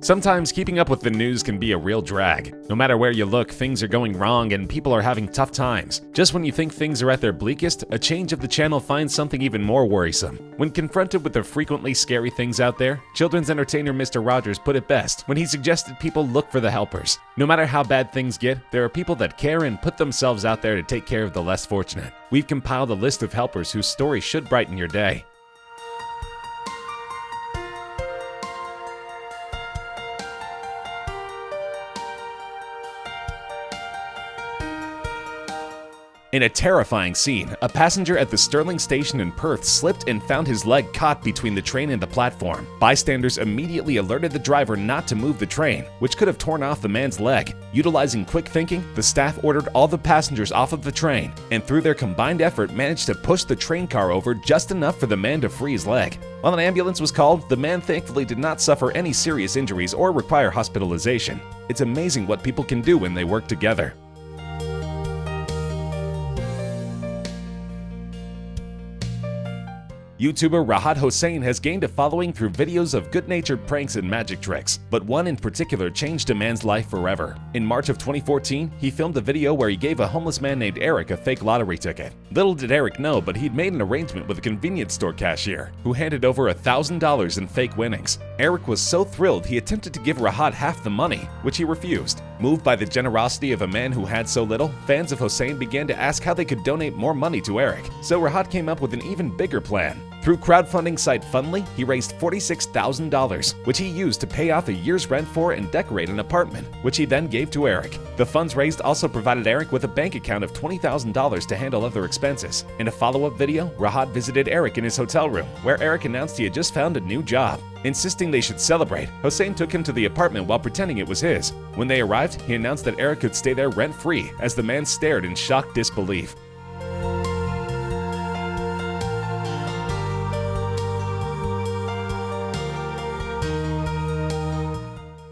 Sometimes keeping up with the news can be a real drag. No matter where you look, things are going wrong and people are having tough times. Just when you think things are at their bleakest, a change of the channel finds something even more worrisome. When confronted with the frequently scary things out there, children's entertainer Mr. Rogers put it best when he suggested people look for the helpers. No matter how bad things get, there are people that care and put themselves out there to take care of the less fortunate. We've compiled a list of helpers whose story should brighten your day. In a terrifying scene, a passenger at the Stirling station in Perth slipped and found his leg caught between the train and the platform. Bystanders immediately alerted the driver not to move the train, which could have torn off the man's leg. Utilizing quick thinking, the staff ordered all the passengers off of the train, and through their combined effort managed to push the train car over just enough for the man to free his leg. While an ambulance was called, the man thankfully did not suffer any serious injuries or require hospitalization. It's amazing what people can do when they work together. YouTuber Rahat Hossein has gained a following through videos of good-natured pranks and magic tricks, but one in particular changed a man's life forever. In March of 2014, he filmed a video where he gave a homeless man named Eric a fake lottery ticket. Little did Eric know, but he'd made an arrangement with a convenience store cashier, who handed over $1,000 in fake winnings. Eric was so thrilled he attempted to give Rahat half the money, which he refused. Moved by the generosity of a man who had so little, fans of Hossein began to ask how they could donate more money to Eric, so Rahat came up with an even bigger plan. Through crowdfunding site Fundly, he raised $46,000, which he used to pay off a year's rent for and decorate an apartment, which he then gave to Eric. The funds raised also provided Eric with a bank account of $20,000 to handle other expenses. In a follow-up video, Rahat visited Eric in his hotel room, where Eric announced he had just found a new job. Insisting they should celebrate, Hossein took him to the apartment while pretending it was his. When they arrived, he announced that Eric could stay there rent-free, as the man stared in shocked disbelief.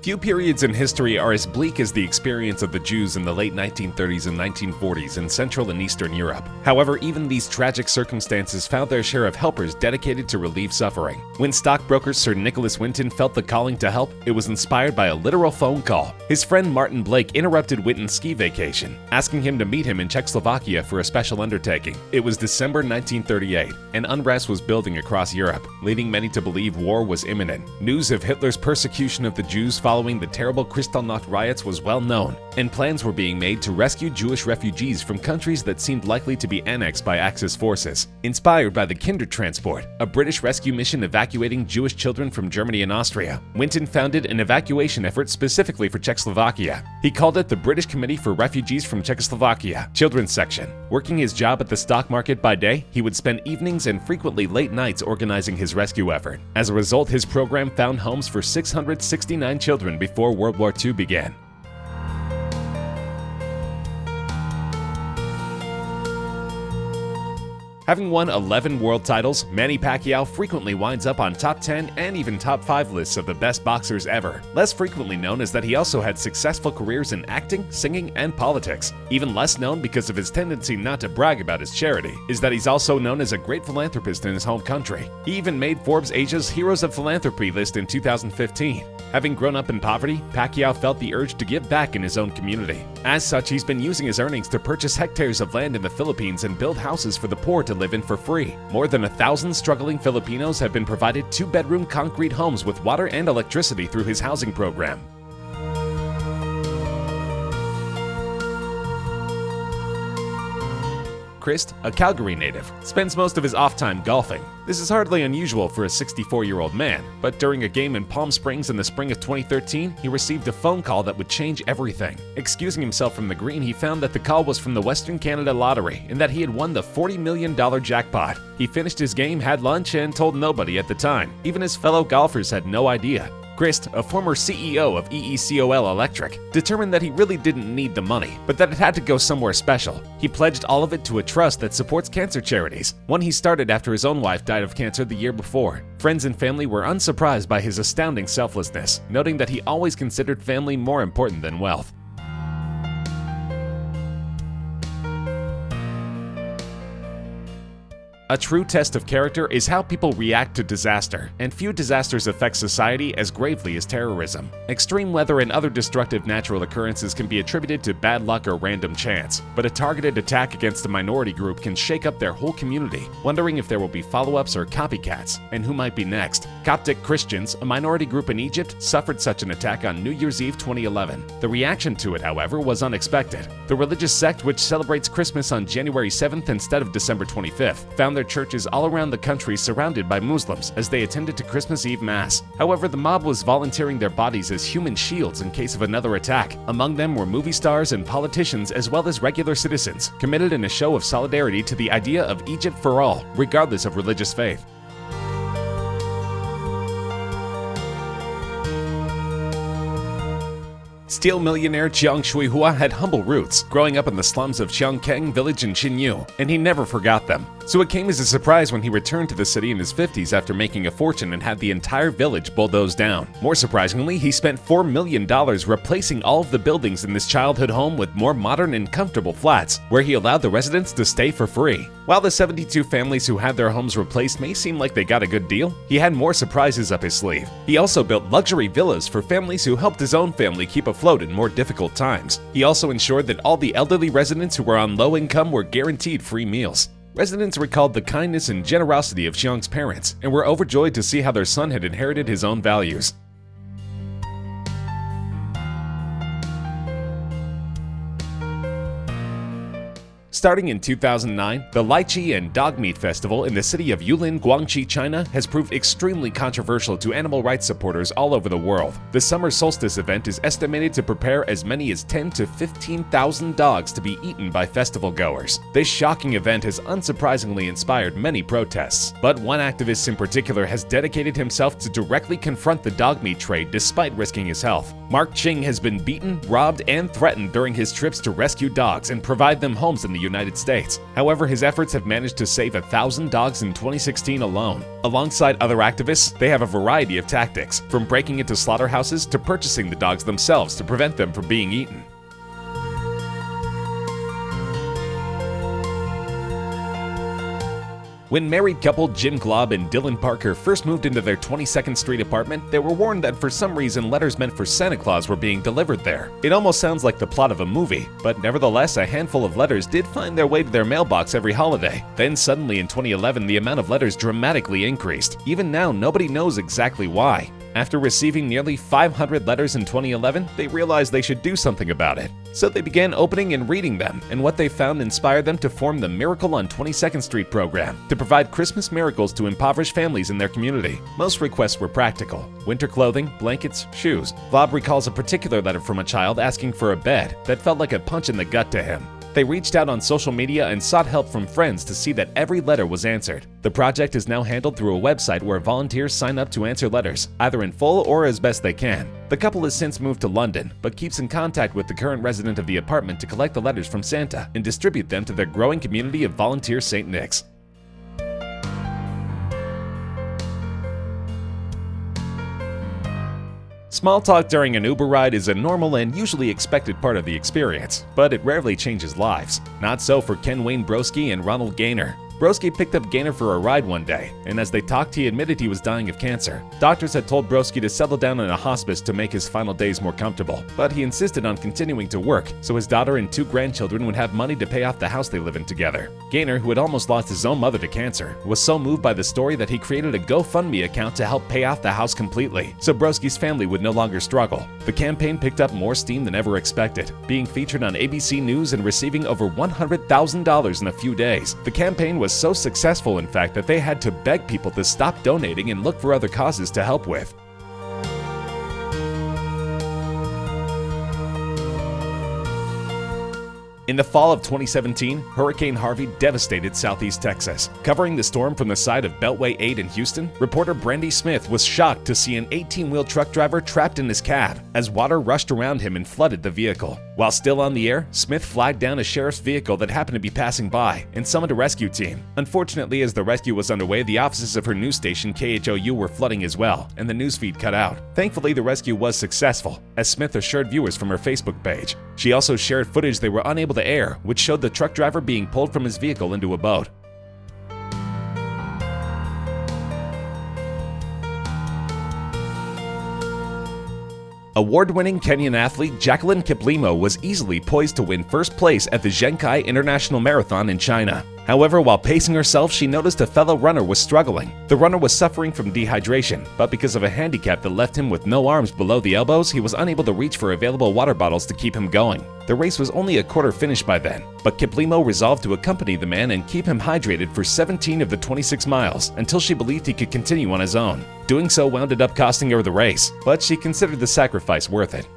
Few periods in history are as bleak as the experience of the Jews in the late 1930s and 1940s in Central and Eastern Europe. However, even these tragic circumstances found their share of helpers dedicated to relieve suffering. When stockbroker Sir Nicholas Winton felt the calling to help, it was inspired by a literal phone call. His friend Martin Blake interrupted Winton's ski vacation, asking him to meet him in Czechoslovakia for a special undertaking. It was December 1938, and unrest was building across Europe, leading many to believe war was imminent. News of Hitler's persecution of the Jews following the terrible Kristallnacht riots was well known, and plans were being made to rescue Jewish refugees from countries that seemed likely to be annexed by Axis forces. Inspired by the Kindertransport, a British rescue mission evacuating Jewish children from Germany and Austria, Winton founded an evacuation effort specifically for Czechoslovakia. He called it the British Committee for Refugees from Czechoslovakia, Children's Section. Working his job at the stock market by day, he would spend evenings and frequently late nights organizing his rescue effort. As a result, his program found homes for 669 children before World War II began. Having won 11 world titles, Manny Pacquiao frequently winds up on top 10 and even top 5 lists of the best boxers ever. Less frequently known is that he also had successful careers in acting, singing, and politics. Even less known because of his tendency not to brag about his charity is that he's also known as a great philanthropist in his home country. He even made Forbes' Asia's Heroes of Philanthropy list in 2015. Having grown up in poverty, Pacquiao felt the urge to give back in his own community. As such, he's been using his earnings to purchase hectares of land in the Philippines and build houses for the poor to live in for free. More than 1,000 struggling Filipinos have been provided 2-bedroom concrete homes with water and electricity through his housing program. Christ, a Calgary native, spends most of his off time golfing. This is hardly unusual for a 64-year-old man, but during a game in Palm Springs in the spring of 2013, he received a phone call that would change everything. Excusing himself from the green, he found that the call was from the Western Canada Lottery and that he had won the $40 million jackpot. He finished his game, had lunch, and told nobody at the time. Even his fellow golfers had no idea. Christ, a former CEO of EECOL Electric, determined that he really didn't need the money, but that it had to go somewhere special. He pledged all of it to a trust that supports cancer charities, one he started after his own wife died of cancer the year before. Friends and family were unsurprised by his astounding selflessness, noting that he always considered family more important than wealth. A true test of character is how people react to disaster, and few disasters affect society as gravely as terrorism. Extreme weather and other destructive natural occurrences can be attributed to bad luck or random chance, but a targeted attack against a minority group can shake up their whole community, wondering if there will be follow-ups or copycats, and who might be next. Coptic Christians, a minority group in Egypt, suffered such an attack on New Year's Eve 2011. The reaction to it, however, was unexpected. The religious sect, which celebrates Christmas on January 7th instead of December 25th, found their churches all around the country surrounded by Muslims as they attended to Christmas Eve Mass. However, the mob was volunteering their bodies as human shields in case of another attack. Among them were movie stars and politicians as well as regular citizens, committed in a show of solidarity to the idea of Egypt for all, regardless of religious faith. Steel millionaire Jiang Shuihua had humble roots, growing up in the slums of Qiangkeng village in Xinyu, and he never forgot them. So it came as a surprise when he returned to the city in his 50s after making a fortune and had the entire village bulldozed down. More surprisingly, he spent $4 million replacing all of the buildings in this childhood home with more modern and comfortable flats, where he allowed the residents to stay for free. While the 72 families who had their homes replaced may seem like they got a good deal, he had more surprises up his sleeve. He also built luxury villas for families who helped his own family keep afloat in more difficult times. He also ensured that all the elderly residents who were on low income were guaranteed free meals. Residents recalled the kindness and generosity of Jiang's parents and were overjoyed to see how their son had inherited his own values. Starting in 2009, the Lychee and Dog Meat Festival in the city of Yulin, Guangxi, China has proved extremely controversial to animal rights supporters all over the world. The summer solstice event is estimated to prepare as many as 10 to 15,000 dogs to be eaten by festival goers. This shocking event has unsurprisingly inspired many protests, but one activist in particular has dedicated himself to directly confront the dog meat trade despite risking his health. Mark Ching has been beaten, robbed, and threatened during his trips to rescue dogs and provide them homes in the United States. However, his efforts have managed to save 1,000 dogs in 2016 alone. Alongside other activists, they have a variety of tactics, from breaking into slaughterhouses to purchasing the dogs themselves to prevent them from being eaten. When married couple Jim GLAUB and Dylan Parker first moved into their 22nd Street apartment, they were warned that for some reason letters meant for Santa Claus were being delivered there. It almost sounds like the plot of a movie, but nevertheless a handful of letters did find their way to their mailbox every holiday. Then suddenly in 2011 the amount of letters dramatically increased. Even now nobody knows exactly why. After receiving nearly 500 letters in 2011, they realized they should do something about it. So they began opening and reading them, and what they found inspired them to form the Miracle on 22nd Street program to provide Christmas miracles to impoverished families in their community. Most requests were practical: winter clothing, blankets, shoes. GLAUB recalls a particular letter from a child asking for a bed that felt like a punch in the gut to him. They reached out on social media and sought help from friends to see that every letter was answered. The project is now handled through a website where volunteers sign up to answer letters, either in full or as best they can. The couple has since moved to London, but keeps in contact with the current resident of the apartment to collect the letters from Santa and distribute them to their growing community of volunteer St. Nick's. Small talk during an Uber ride is a normal and usually expected part of the experience, but it rarely changes lives. Not so for Ken Wayne Broski and Ronald Gaynor. Broski picked up Gaynor for a ride one day, and as they talked, he admitted he was dying of cancer. Doctors had told Broski to settle down in a hospice to make his final days more comfortable, but he insisted on continuing to work so his daughter and 2 grandchildren would have money to pay off the house they live in together. Gaynor, who had almost lost his own mother to cancer, was so moved by the story that he created a GoFundMe account to help pay off the house completely, so Broski's family would no longer struggle. The campaign picked up more steam than ever expected, being featured on ABC News and receiving over $100,000 in a few days. The campaign was so successful, in fact, that they had to beg people to stop donating and look for other causes to help with. In the fall of 2017, Hurricane Harvey devastated southeast Texas. Covering the storm from the side of Beltway 8 in Houston, reporter Brandy Smith was shocked to see an 18-wheel truck driver trapped in his cab as water rushed around him and flooded the vehicle. While still on the air, Smith flagged down a sheriff's vehicle that happened to be passing by and summoned a rescue team. Unfortunately, as the rescue was underway, the offices of her news station KHOU were flooding as well, and the newsfeed cut out. Thankfully, the rescue was successful, as Smith assured viewers from her Facebook page. She also shared footage they were unable to air, which showed the truck driver being pulled from his vehicle into a boat. Award-winning Kenyan athlete Jacqueline KIPLIMO was easily poised to win first place at the Zhengkai International Marathon in China. However, while pacing herself, she noticed a fellow runner was struggling. The runner was suffering from dehydration, but because of a handicap that left him with no arms below the elbows, he was unable to reach for available water bottles to keep him going. The race was only a quarter finished by then, but KIPLIMO resolved to accompany the man and keep him hydrated for 17 of the 26 miles until she believed he could continue on his own. Doing so wound up costing her the race, but she considered the sacrifice worth it.